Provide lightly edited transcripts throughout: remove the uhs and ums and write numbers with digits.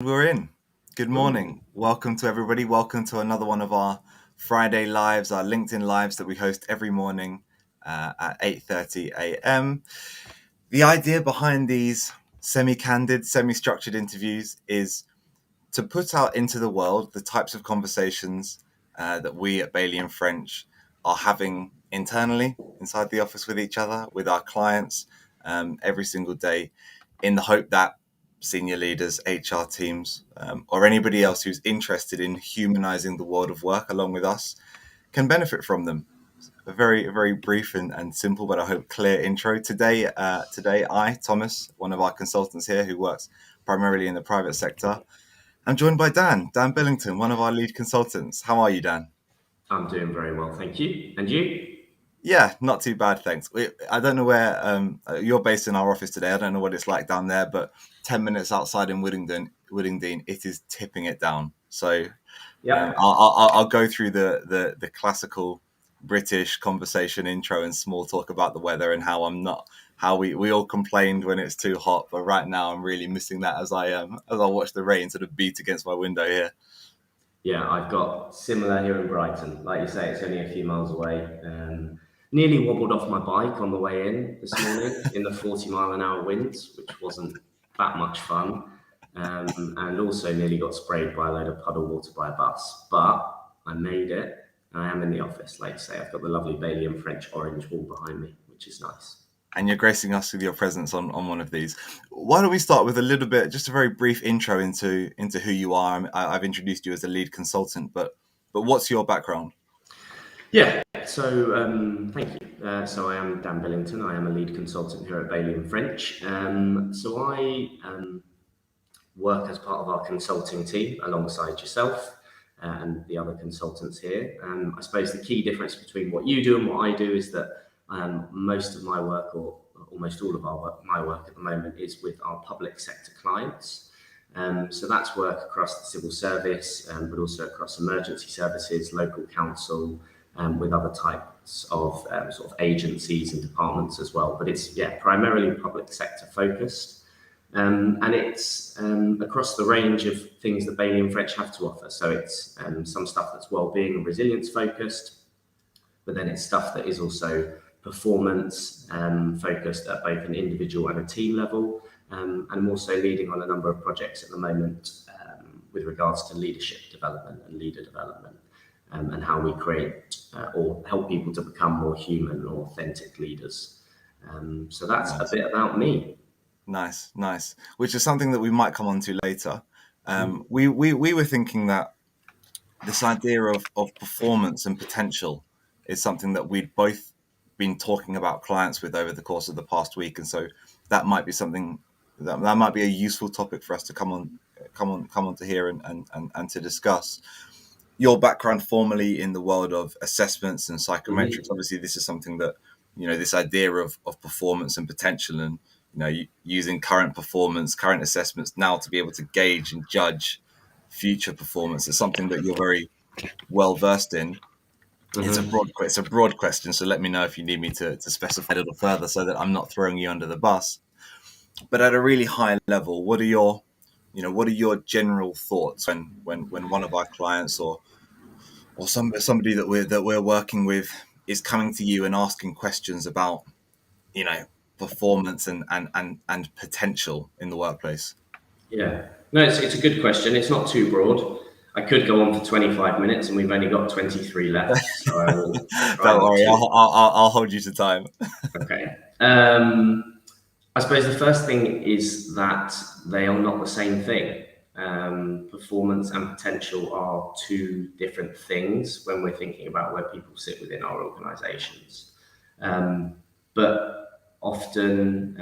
We're in. Good morning. Welcome to everybody. Welcome to another one of our Friday lives, our LinkedIn lives that we host every morning at 8:30 a.m. The idea behind these semi-candid, semi-structured interviews is to put out into the world the types of conversations that we at Bailey and French are having internally inside the office with each other, with our clients every single day, in the hope that senior leaders, HR teams, or anybody else who's interested in humanizing the world of work along with us can benefit from them. A very brief and simple, but I hope clear intro. Today, I, Thomas, one of our consultants here who works primarily in the private sector, I'm joined by Dan Billington, one of our lead consultants. How are you, Dan? I'm doing very well, thank you. And you? Yeah, not too bad, thanks. I don't know where you're based in our office today. I don't know what it's like down there, but 10 minutes outside in Whittingdean, it is tipping it down. So Yeah. I'll go through the classical British conversation intro and small talk about the weather and how we all complained when it's too hot, but right now I'm really missing that as I watch the rain sort of beat against my window here. Yeah, I've got similar here in Brighton. Like you say, it's only a few miles away. Nearly wobbled off my bike on the way in this morning in the 40-mile-an-hour winds, which wasn't that much fun. And also nearly got sprayed by a load of puddle water by a bus. But I made it, and I am in the office. Like you say, I've got the lovely Bailey and French orange wall behind me, which is nice. And you're gracing us with your presence on one of these. Why don't we start with a little bit, just a very brief intro into who you are? I've introduced you as a lead consultant, but what's your background? Yeah, so thank you. So I am Dan Billington. I am a lead consultant here at Bailey and French. So I work as part of our consulting team alongside yourself and the other consultants here. I suppose the key difference between what you do and what I do is that most of my work, or almost all of my work at the moment, is with our public sector clients. So that's work across the civil service, but also across emergency services, local council, with other types of sort of agencies and departments as well. But it's primarily public sector focused. And it's across the range of things that Bailey and French have to offer. So it's some stuff that's well-being and resilience focused, but then it's stuff that is also performance focused at both an individual and a team level. And I'm also leading on a number of projects at the moment with regards to leadership development and leader development, and how we create or help people to become more human or authentic leaders. So that's a bit about me. Nice. Which is something that we might come on to later. We were thinking that this idea of performance and potential is something that we'd both been talking about clients with over the course of the past week, and so that might be something that might be a useful topic for us to come on to hear and to discuss. Your background formally in the world of assessments and psychometrics, obviously this is something that, this idea of performance and potential, and using current performance, current assessments now to be able to gauge and judge future performance is something that you're very well versed in. It's a broad question, so let me know if you need me to specify a little further so that I'm not throwing you under the bus. But at a really high level, what are your general thoughts when one of our clients or somebody that we're working with is coming to you and asking questions about performance and potential in the workplace? Yeah, no, it's a good question. It's not too broad. I could go on for 25 minutes, and we've only got 23 left, so I will try Don't not worry, to. I'll hold you to time. Okay. I suppose the first thing is that they are not the same thing. Performance and potential are two different things when we're thinking about where people sit within our organisations. But often,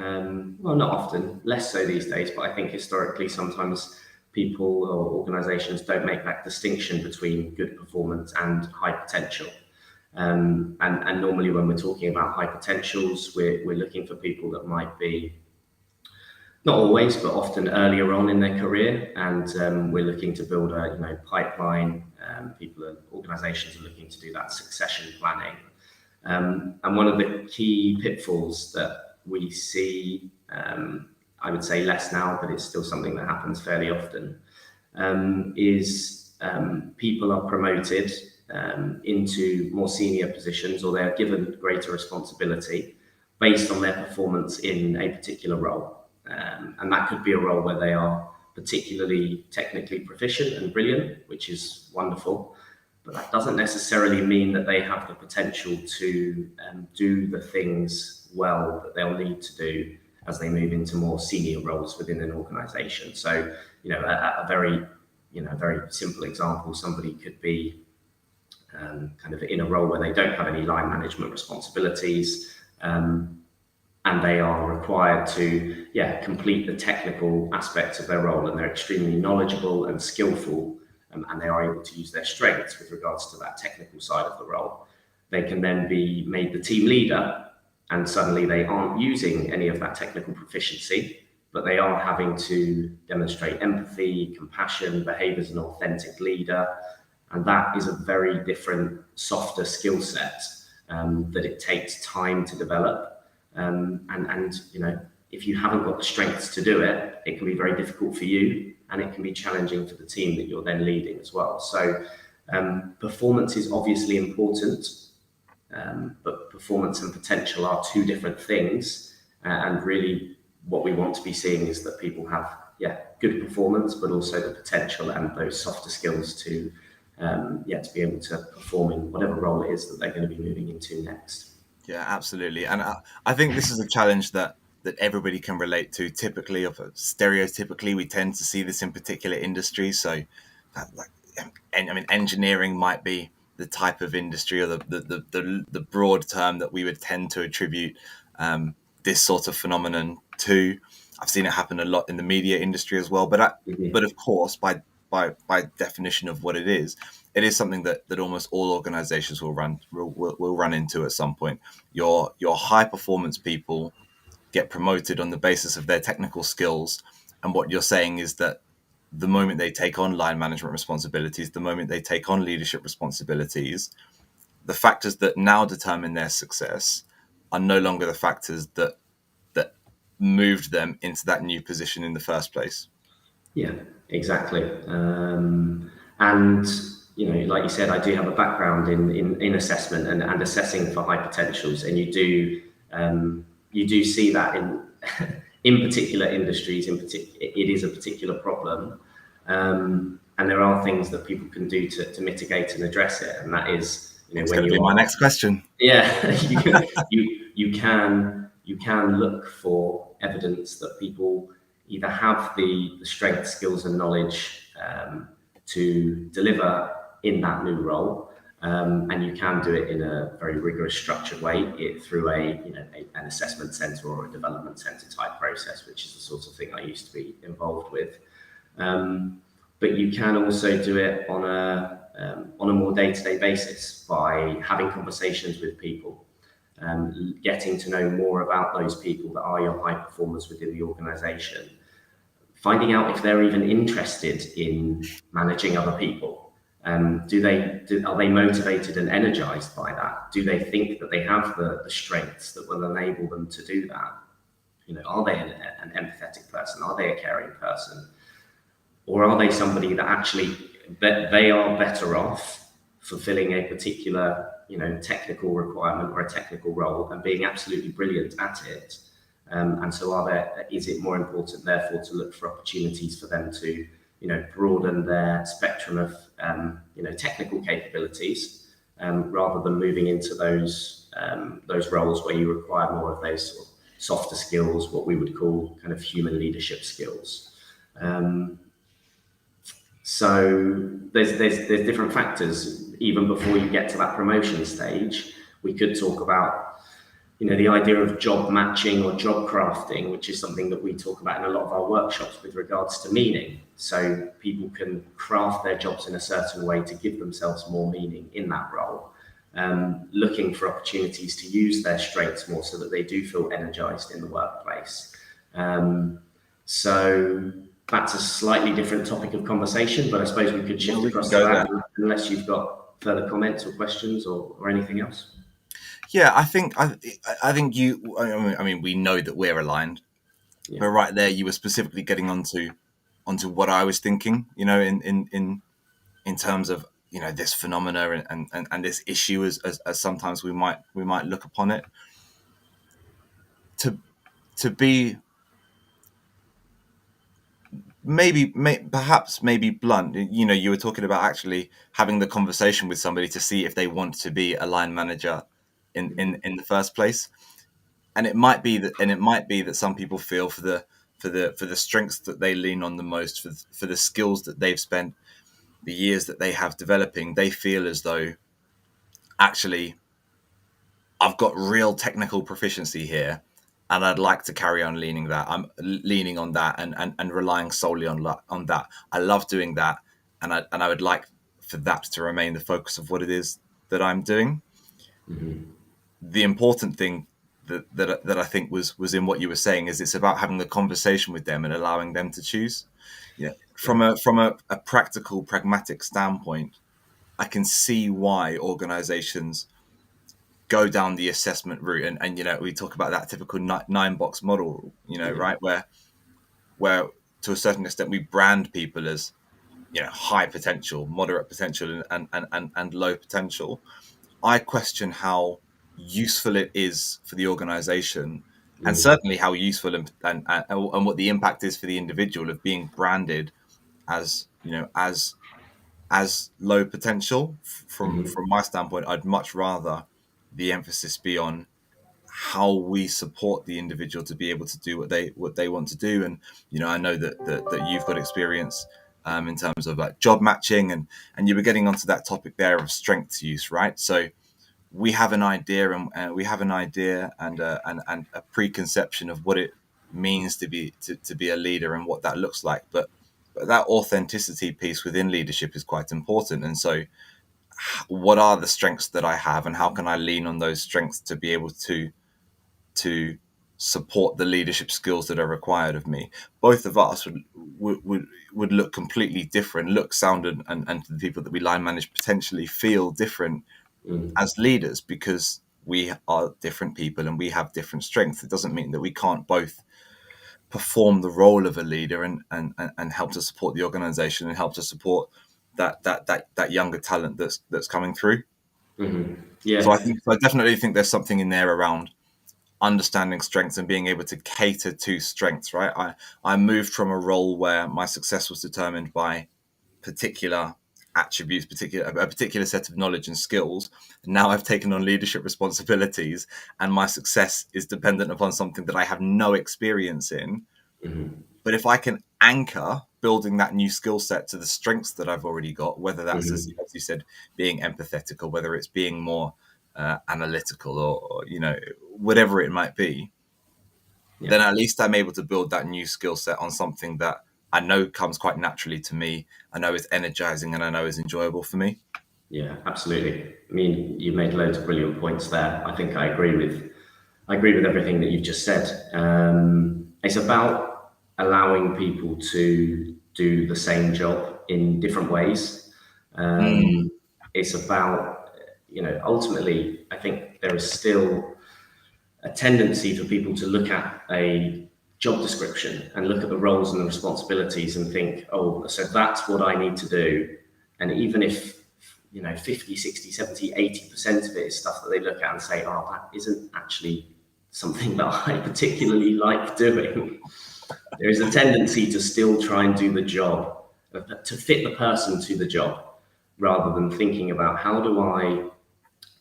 well, not often, less so these days, but I think historically sometimes people or organisations don't make that distinction between good performance and high potential. And normally when we're talking about high potentials, we're looking for people that might be, not always, but often earlier on in their career, and we're looking to build a pipeline. Organisations are looking to do that succession planning. And one of the key pitfalls that we see, I would say less now, but it's still something that happens fairly often, is people are promoted into more senior positions, or they're given greater responsibility based on their performance in a particular role. And that could be a role where they are particularly technically proficient and brilliant, which is wonderful. But that doesn't necessarily mean that they have the potential to do the things well that they'll need to do as they move into more senior roles within an organization. So, a very simple example, somebody could be kind of in a role where they don't have any line management responsibilities, and they are required to complete the technical aspects of their role, and they're extremely knowledgeable and skillful, and they are able to use their strengths with regards to that technical side of the role. They can then be made the team leader, and suddenly they aren't using any of that technical proficiency, but they are having to demonstrate empathy, compassion, behave as an authentic leader. And that is a very different, softer skill set that it takes time to develop. If you haven't got the strengths to do it, it can be very difficult for you, and it can be challenging for the team that you're then leading as well. So performance is obviously important, but performance and potential are two different things. And really what we want to be seeing is that people have good performance, but also the potential and those softer skills to be able to perform in whatever role it is that they're going to be moving into next. Yeah, absolutely. And I think this is a challenge that everybody can relate to. Typically, or stereotypically, we tend to see this in particular industries. So, engineering might be the type of industry, or the broad term that we would tend to attribute this sort of phenomenon to. I've seen it happen a lot in the media industry as well. But of course, by definition of what it is something that almost all organizations will run into at some point. Your high performance people get promoted on the basis of their technical skills, and what you're saying is that the moment they take on line management responsibilities, the moment they take on leadership responsibilities, the factors that now determine their success are no longer the factors that moved them into that new position in the first place. Yeah, exactly. And like you said, I do have a background in assessment and assessing for high potentials, and you do see that in particular industries. It is a particular problem, and there are things that people can do to mitigate and address it. And that is, it's going to be my next question. Yeah, you can look for evidence that people either have the strength, skills, and knowledge to deliver in that new role, and you can do it in a very rigorous, structured way through an assessment centre or a development centre type process, which is the sort of thing I used to be involved with. But you can also do it on a more day-to-day basis by having conversations with people, getting to know more about those people that are your high performers within the organisation, finding out if they're even interested in managing other people. Are they motivated and energized by that? Do they think that they have the strengths that will enable them to do that? Are they an empathetic person? Are they a caring person? Or are they somebody that actually they are better off fulfilling a particular technical requirement or a technical role and being absolutely brilliant at it? And so is it more important, therefore, to look for opportunities for them to, broaden their spectrum of, technical capabilities, rather than moving into those roles where you require more of those sort of softer skills, what we would call kind of human leadership skills. So there's different factors. Even before you get to that promotion stage, we could talk about the idea of job matching or job crafting, which is something that we talk about in a lot of our workshops with regards to meaning. So people can craft their jobs in a certain way to give themselves more meaning in that role, looking for opportunities to use their strengths more so that they do feel energized in the workplace. So that's a slightly different topic of conversation, but I suppose we could shift across to that unless you've got further comments or questions or anything else. Yeah, I think you. I mean, we know that we're aligned, but right there, you were specifically getting onto onto what I was thinking, in terms of, this phenomena and this issue as sometimes we might look upon it, to be perhaps blunt. You were talking about actually having the conversation with somebody to see if they want to be a line manager in the first place. And it might be that some people feel for the strengths that they lean on the most, for the skills that they've spent the years that they have developing, they feel as though actually I've got real technical proficiency here, and I'd like to carry on leaning that. I'm leaning on that and relying solely on that. I love doing that, and I would like for that to remain the focus of what it is that I'm doing. Mm-hmm. The important thing that I think was in what you were saying is it's about having the conversation with them and allowing them to choose. From a practical, pragmatic standpoint, I can see why organizations go down the assessment route, and we talk about that typical 9-box model, right, where to a certain extent we brand people as high potential, moderate potential, and low potential. I question how useful it is for the organization, and certainly how useful and what the impact is for the individual of being branded as as low potential. From Mm-hmm. my standpoint, I'd much rather the emphasis be on how we support the individual to be able to do what they want to do. And I know that you've got experience in terms of like job matching, and you were getting onto that topic there of strengths use, right? So we have an idea, and a preconception of what it means to be a leader and what that looks like. But that authenticity piece within leadership is quite important. And so, what are the strengths that I have, and how can I lean on those strengths to be able to support the leadership skills that are required of me? Both of us would look completely different, look, sound, and the people that we line manage potentially feel different as leaders, because we are different people and we have different strengths. It doesn't mean that we can't both perform the role of a leader and help to support the organization and help to support that younger talent that's coming through. Mm-hmm. So Yeah. I definitely think there's something in there around understanding strengths and being able to cater to strengths, right? I moved from a role where my success was determined by particular attributes, a particular set of knowledge and skills. Now I've taken on leadership responsibilities, and my success is dependent upon something that I have no experience in. Mm-hmm. But if I can anchor building that new skill set to the strengths that I've already got, whether that's, as you said, being empathetic, or whether it's being more analytical, or whatever it might be, Yeah. then at least I'm able to build that new skill set on something that I know comes quite naturally to me. I know is energizing, and I know is enjoyable for me. Yeah, absolutely. I mean, you made loads of brilliant points there. I think I agree with everything that you've just said. It's about allowing people to do the same job in different ways. Mm, It's about, ultimately, I think there is still a tendency for people to look at a job description and look at the roles and the responsibilities and think, oh, so that's what I need to do. And even if 50, 60, 70, 80% of it is stuff that they look at and say, oh, that isn't actually something that I particularly like doing. There is a tendency to still try and do the job, to fit the person to the job, rather than thinking about how do I,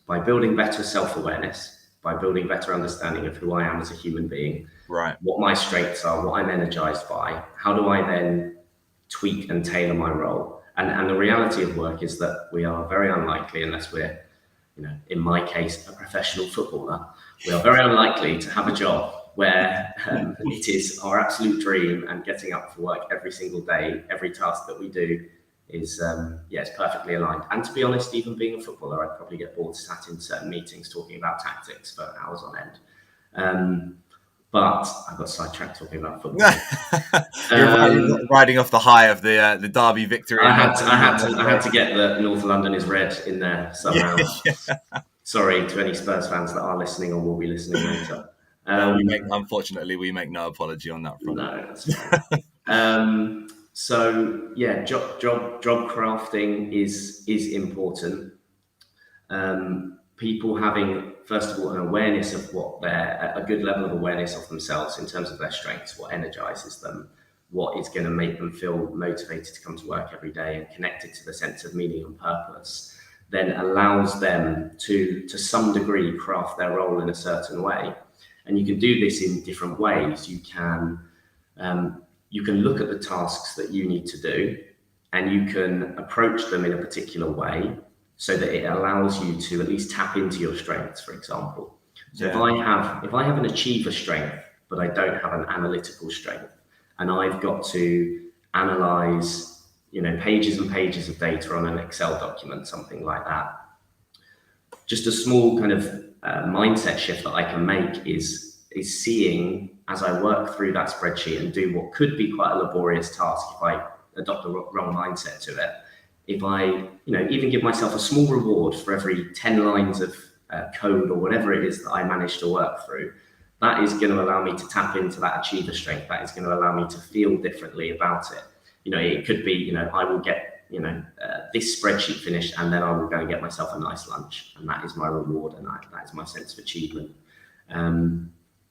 by building better self-awareness, by building better understanding of who I am as a human being, right. what my strengths are, what I'm energized by, how do I then tweak and tailor my role? And the reality of work is that we are very unlikely, unless we're, in my case, a professional footballer, we are very unlikely to have a job where it is our absolute dream, and getting up for work every single day, every task that we do is, it's perfectly aligned. And to be honest, even being a footballer, I'd probably get bored sat in certain meetings talking about tactics for hours on end. But I got sidetracked talking about football. You're riding off the high of the Derby victory. I In had North to, I had London to, I had to get the North London is red in there somehow. Yeah. Sorry to any Spurs fans that are listening or will be listening later. Unfortunately, we make no apology on that front. No, that's fine. So yeah, job crafting is important. People having, first of all, an awareness of what a good level of awareness of themselves in terms of their strengths, what energizes them, what is going to make them feel motivated to come to work every day and connected to the sense of meaning and purpose, then allows them to some degree craft their role in a certain way. And you can do this in different ways. You can look at the tasks that you need to do, and you can approach them in a particular way so that it allows you to at least tap into your strengths, for example. So if I have an achiever strength, but I don't have an analytical strength, and I've got to analyze, pages and pages of data on an Excel document, something like that, just a small kind of mindset shift that I can make is seeing, as I work through that spreadsheet and do what could be quite a laborious task if I adopt the wrong mindset to it, if I even give myself a small reward for every 10 lines of code or whatever it is that I manage to work through, that is going to allow me to tap into that achiever strength. That is going to allow me to feel differently about it. It could be, I will get this spreadsheet finished, and then I will go and get myself a nice lunch, and that is my reward, and that is my sense of achievement.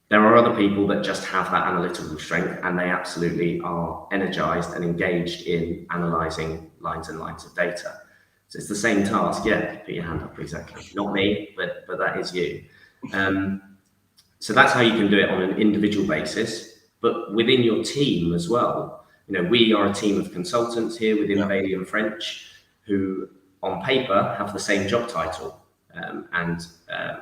There are other people that just have that analytical strength, and they absolutely are energized and engaged in analyzing lines and lines of data. So it's the same task. Yeah, put your hand up, exactly. Not me, but that is you. So that's how you can do it on an individual basis, but within your team as well. We are a team of consultants here within Bailey and French who, on paper, have the same job title and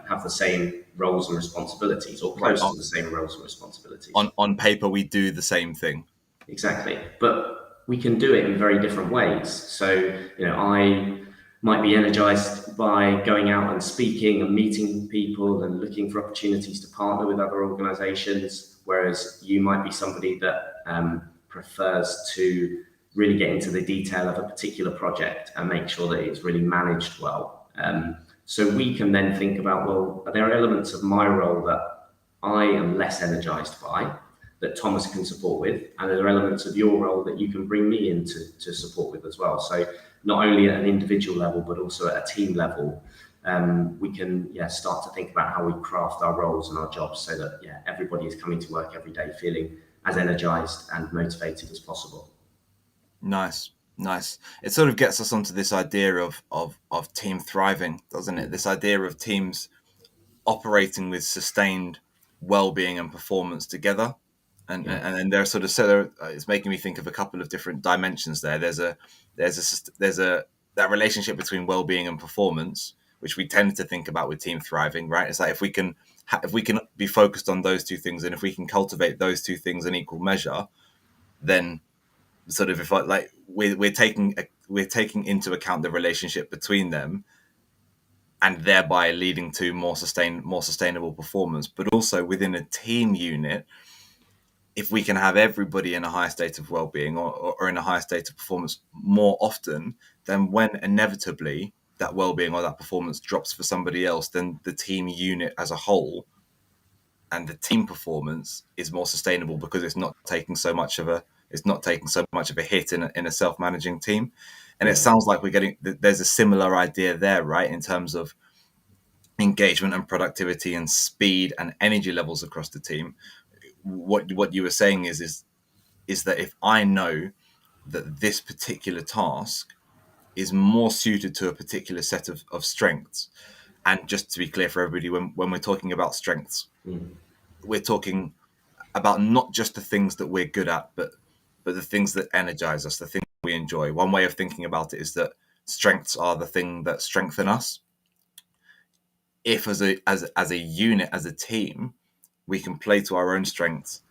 have the same roles and responsibilities, or close to the same roles and responsibilities. On paper, we do the same thing. Exactly, but we can do it in very different ways. So, I might be energized by going out and speaking and meeting people and looking for opportunities to partner with other organizations, whereas you might be somebody that prefers to really get into the detail of a particular project and make sure that it's really managed well. So we can then think about, well, are there elements of my role that I am less energized by that Thomas can support with? And are there elements of your role that you can bring me in to support with as well? So not only at an individual level, but also at a team level, we can start to think about how we craft our roles and our jobs so that everybody is coming to work every day feeling as energized and motivated as possible. Nice. It sort of gets us onto this idea of team thriving, doesn't it? This idea of teams operating with sustained well-being and performance together, and they're sort of it's making me think of a couple of different dimensions there. There's that relationship between well-being and performance, which we tend to think about with team thriving, right? It's like if we can be focused on those two things, and if we can cultivate those two things in equal measure, then sort of we're taking into account the relationship between them, and thereby leading to more sustainable performance. But also within a team unit, if we can have everybody in a higher state of well-being or in a higher state of performance more often, then when inevitably that well-being or that performance drops for somebody else, then the team unit as a whole and the team performance is more sustainable because it's not taking so much of a hit in a self-managing team. And it sounds like there's a similar idea there, right, in terms of engagement and productivity and speed and energy levels across the team. What you were saying is that if I know that this particular task is more suited to a particular set of strengths, and just to be clear for everybody, when we're talking about strengths, we're talking about not just the things that we're good at, but the things that energize us, the things we enjoy. One way of thinking about it is that strengths are the thing that strengthen us. If as a unit, as a team, we can play to our own strengths,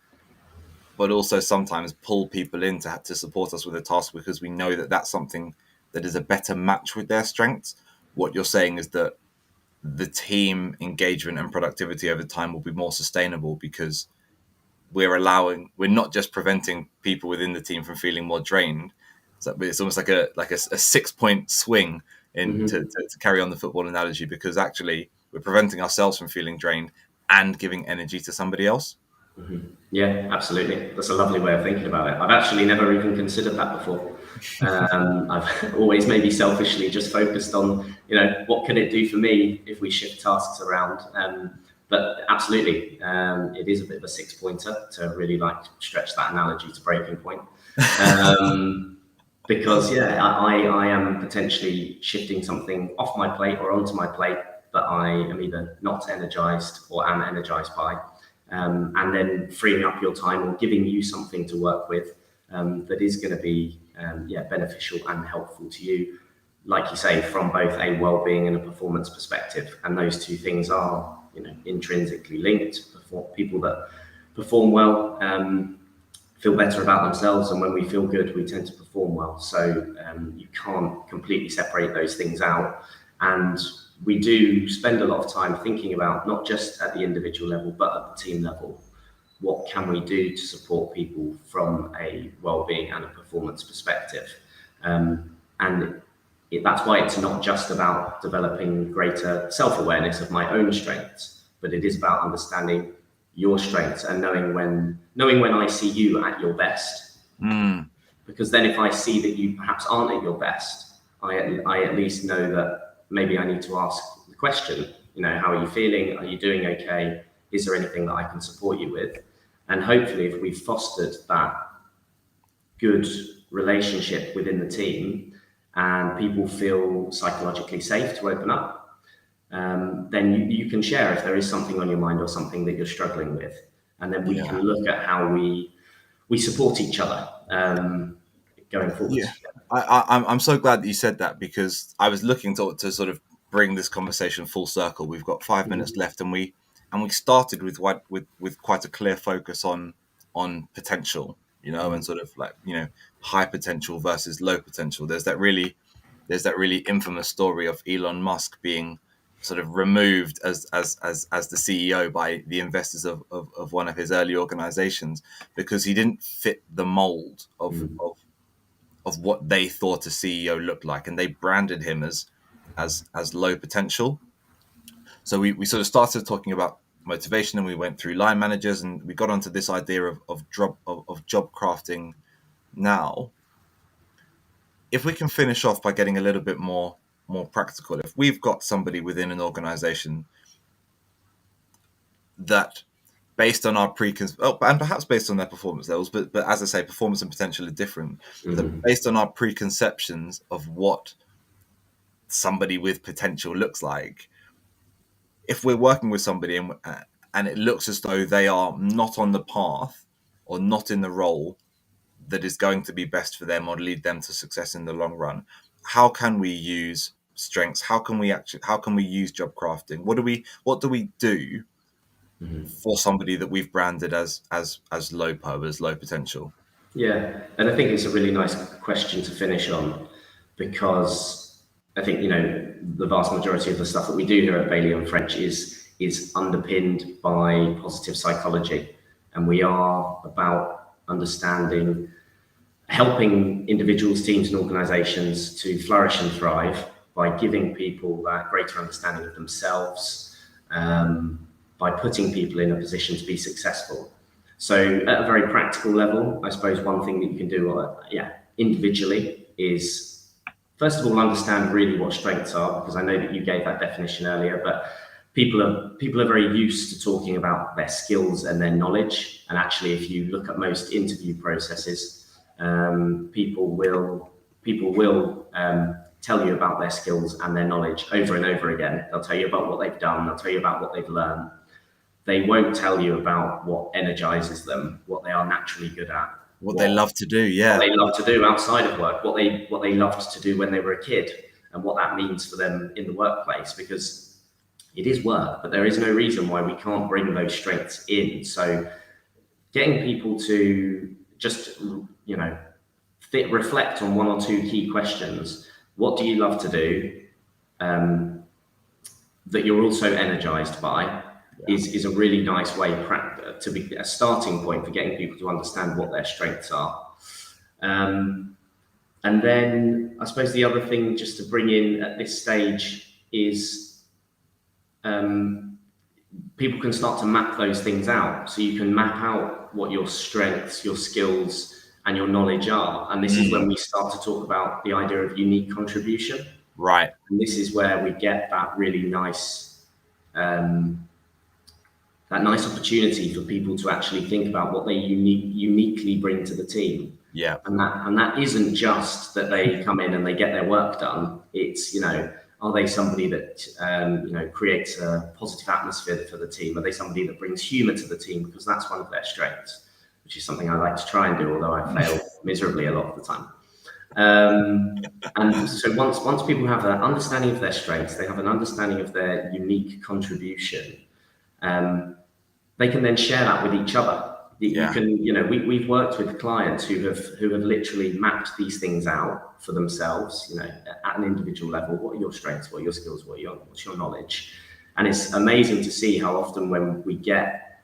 but also sometimes pull people in to support us with a task because we know that that's something that is a better match with their strengths. What you're saying is that the team engagement and productivity over time will be more sustainable because we're not just preventing people within the team from feeling more drained. So it's almost like a 6-point swing to carry on the football analogy, because actually we're preventing ourselves from feeling drained and giving energy to somebody else. Yeah, absolutely. That's a lovely way of thinking about it. I've actually never even considered that before. I've always maybe selfishly just focused on, what can it do for me if we shift tasks around? But absolutely, it is a bit of a six-pointer to really like stretch that analogy to breaking point. Because I am potentially shifting something off my plate or onto my plate that I am either not energized or am energized by, and then freeing up your time or giving you something to work with that is going to be beneficial and helpful to you, like you say, from both a well-being and a performance perspective. And those two things are intrinsically linked. People that perform well feel better about themselves, and when we feel good, we tend to perform well. So you can't completely separate those things out. And we do spend a lot of time thinking about, not just at the individual level, but at the team level, what can we do to support people from a well-being and a performance perspective. And that's why it's not just about developing greater self-awareness of my own strengths, but it is about understanding your strengths and knowing when I see you at your best. Because then if I see that you perhaps aren't at your best, I at least know that maybe I need to ask the question, how are you feeling? Are you doing okay? Is there anything that I can support you with? And hopefully if we've fostered that good relationship within the team and people feel psychologically safe to open up, then you can share if there is something on your mind or something that you're struggling with. And then we can look at how we support each other going forward. Yeah, I'm so glad that you said that, because I was looking to sort of bring this conversation full circle. We've got 5 minutes left, and we started with quite a clear focus on potential, and sort of like high potential versus low potential. There's that really infamous story of Elon Musk being sort of removed as the CEO by the investors of one of his early organizations, because he didn't fit the mold of what they thought a CEO looked like, and they branded him as low potential. So we sort of started talking about motivation, and we went through line managers, and we got onto this idea of job crafting. Now, if we can finish off by getting a little bit more practical, if we've got somebody within an organization that, based on our and perhaps based on their performance levels, but as I say, performance and potential are different. That based on our preconceptions of what somebody with potential looks like, if we're working with somebody and it looks as though they are not on the path or not in the role that is going to be best for them or lead them to success in the long run, how can we use strengths? How can we use job crafting? What do we do for somebody that we've branded as low potential? Yeah, and I think it's a really nice question to finish on, because I think the vast majority of the stuff that we do here at Bailey and French is underpinned by positive psychology, and we are about understanding, helping individuals, teams, and organisations to flourish and thrive by giving people that greater understanding of themselves, by putting people in a position to be successful. So at a very practical level, I suppose one thing that you can do, individually, is first of all understand really what strengths are, because I know that you gave that definition earlier, but people are very used to talking about their skills and their knowledge. And actually, if you look at most interview processes, people will tell you about their skills and their knowledge over and over again. They'll tell you about what they've done. They'll tell you about what they've learned. They won't tell you about what energizes them, what they are naturally good at, What they love to do, what they love to do outside of work, what they loved to do when they were a kid, and what that means for them in the workplace. Because it is work, but there is no reason why we can't bring those strengths in. So getting people to just reflect on one or two key questions. What do you love to do that you're also energized by? Is a really nice way to be a starting point for getting people to understand what their strengths are. And then I suppose the other thing just to bring in at this stage is people can start to map those things out. So you can map out what your strengths, your skills, and your knowledge are. And this is when we start to talk about the idea of unique contribution. Right. And this is where we get that really nice, that nice opportunity for people to actually think about what they uniquely bring to the team. Yeah. And that isn't just that they come in and they get their work done. It's, are they somebody that creates a positive atmosphere for the team? Are they somebody that brings humour to the team? Because that's one of their strengths, which is something I like to try and do, although I fail miserably a lot of the time. And so once people have an understanding of their strengths, they have an understanding of their unique contribution. They can then share that with each other. You can, we've worked with clients who have literally mapped these things out for themselves, at an individual level. What are your strengths? What are your skills? What's your knowledge? And it's amazing to see how often when we get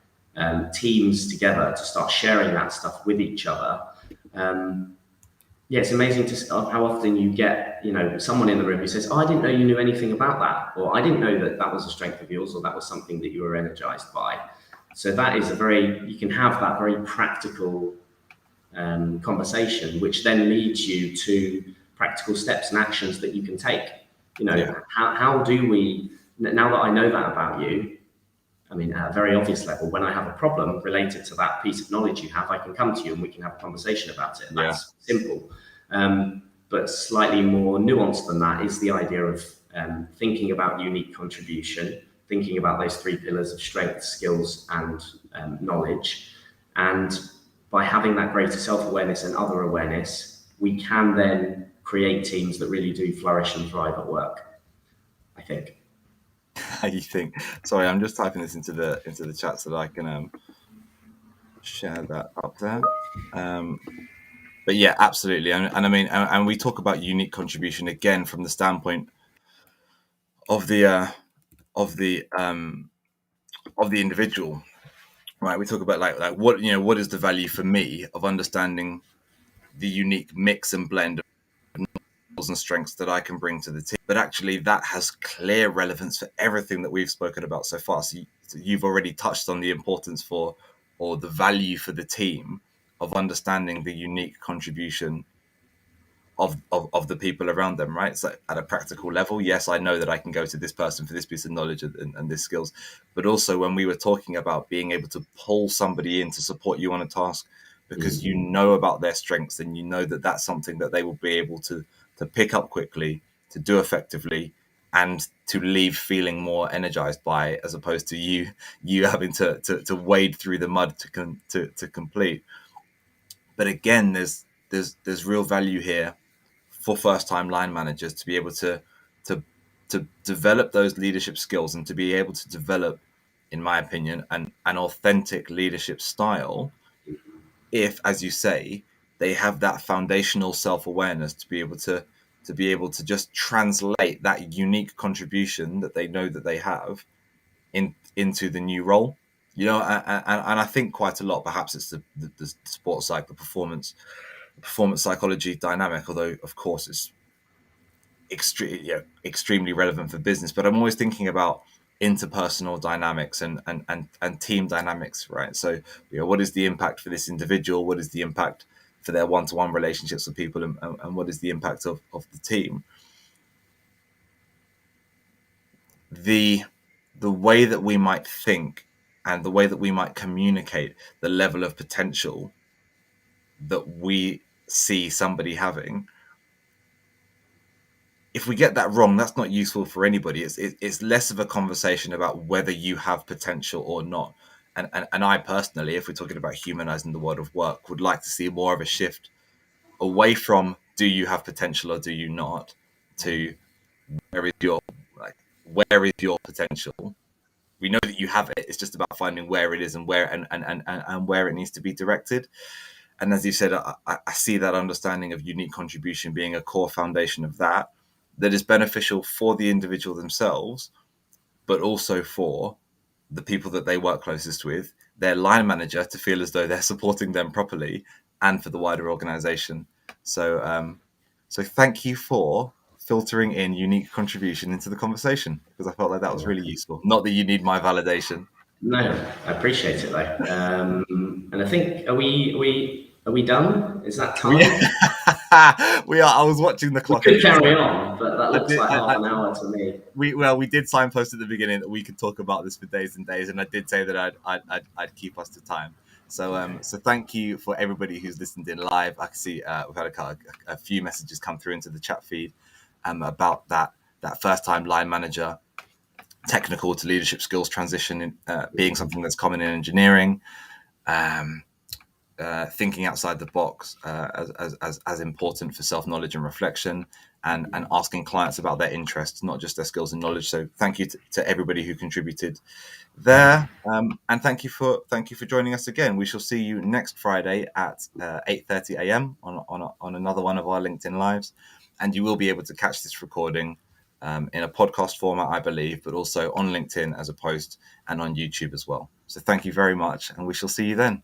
teams together to start sharing that stuff with each other, it's amazing how often you get, someone in the room who says, "Oh, I didn't know you knew anything about that," or "I didn't know that was a strength of yours," or "That was something that you were energized by." So that is you can have that very practical conversation, which then leads you to practical steps and actions that you can take. How do we, now that I know that about you, I mean, at a very obvious level, when I have a problem related to that piece of knowledge you have, I can come to you and we can have a conversation about it. And that's simple. But slightly more nuanced than that is the idea of thinking about unique contribution, thinking about those three pillars of strength, skills, and knowledge. And by having that greater self-awareness and other awareness, we can then create teams that really do flourish and thrive at work, I think. You think? Sorry, I'm just typing this into the chat so that I can share that up there. But yeah, absolutely, and I mean, and we talk about unique contribution again from the standpoint of the individual, right? We talk about like what is the value for me of understanding the unique mix and blend of and strengths that I can bring to the team. But actually, that has clear relevance for everything that we've spoken about so far. So you've already touched on the importance or the value for the team of understanding the unique contribution of the people around them, right? So at a practical level, yes, I know that I can go to this person for this piece of knowledge and this skills, but also when we were talking about being able to pull somebody in to support you on a task because you know about their strengths and you know that that's something that they will be able to pick up quickly, to do effectively, and to leave feeling more energized by, as opposed to you having to wade through the mud to complete. But again, there's real value here for first-time line managers to be able to develop those leadership skills and to be able to develop, in my opinion, an authentic leadership style. If, as you say, they have that foundational self-awareness to be able to just translate that unique contribution that they know that they have into the new role. And I think quite a lot, perhaps it's the sports side, the performance psychology dynamic, although of course it's extremely relevant for business. But I'm always thinking about interpersonal dynamics and team dynamics, right? So, what is the impact for this individual? What is the impact for their one-to-one relationships with people, and what is the impact of the team? The way that we might think and the way that we might communicate the level of potential that we see somebody having, if we get that wrong, that's not useful for anybody. It's less of a conversation about whether you have potential or not. And I personally, if we're talking about humanizing the world of work, would like to see more of a shift away from do you have potential or do you not, to where is your potential? We know that you have it. It's just about finding where it is and where it needs to be directed. And as you said, I see that understanding of unique contribution being a core foundation of that is beneficial for the individual themselves, but also for the people that they work closest with, their line manager, to feel as though they're supporting them properly, and for the wider organization. So thank you for filtering in unique contribution into the conversation, because I felt like that was really useful. Not that you need my validation. No, I appreciate it though. And I think are we done? Is that We, time? we are. I was watching the We clock. could carry on, but that I looks did. like half an hour to me. We did signpost at the beginning that we could talk about this for days and days, and I did say that I'd keep us to time. So thank you for everybody who's listened in live. I can see we've had a few messages come through into the chat feed about that first time line manager technical to leadership skills transition being something that's common in engineering. Thinking outside the box as important for self-knowledge and reflection, and asking clients about their interests, not just their skills and knowledge. So thank you to everybody who contributed there, and thank you for joining us again. We shall see you next Friday at 8:30 a.m. on another one of our LinkedIn lives, and you will be able to catch this recording in a podcast format, I believe, but also on LinkedIn as a post and on YouTube as well. So thank you very much, and we shall see you then.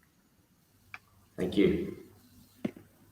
Thank you.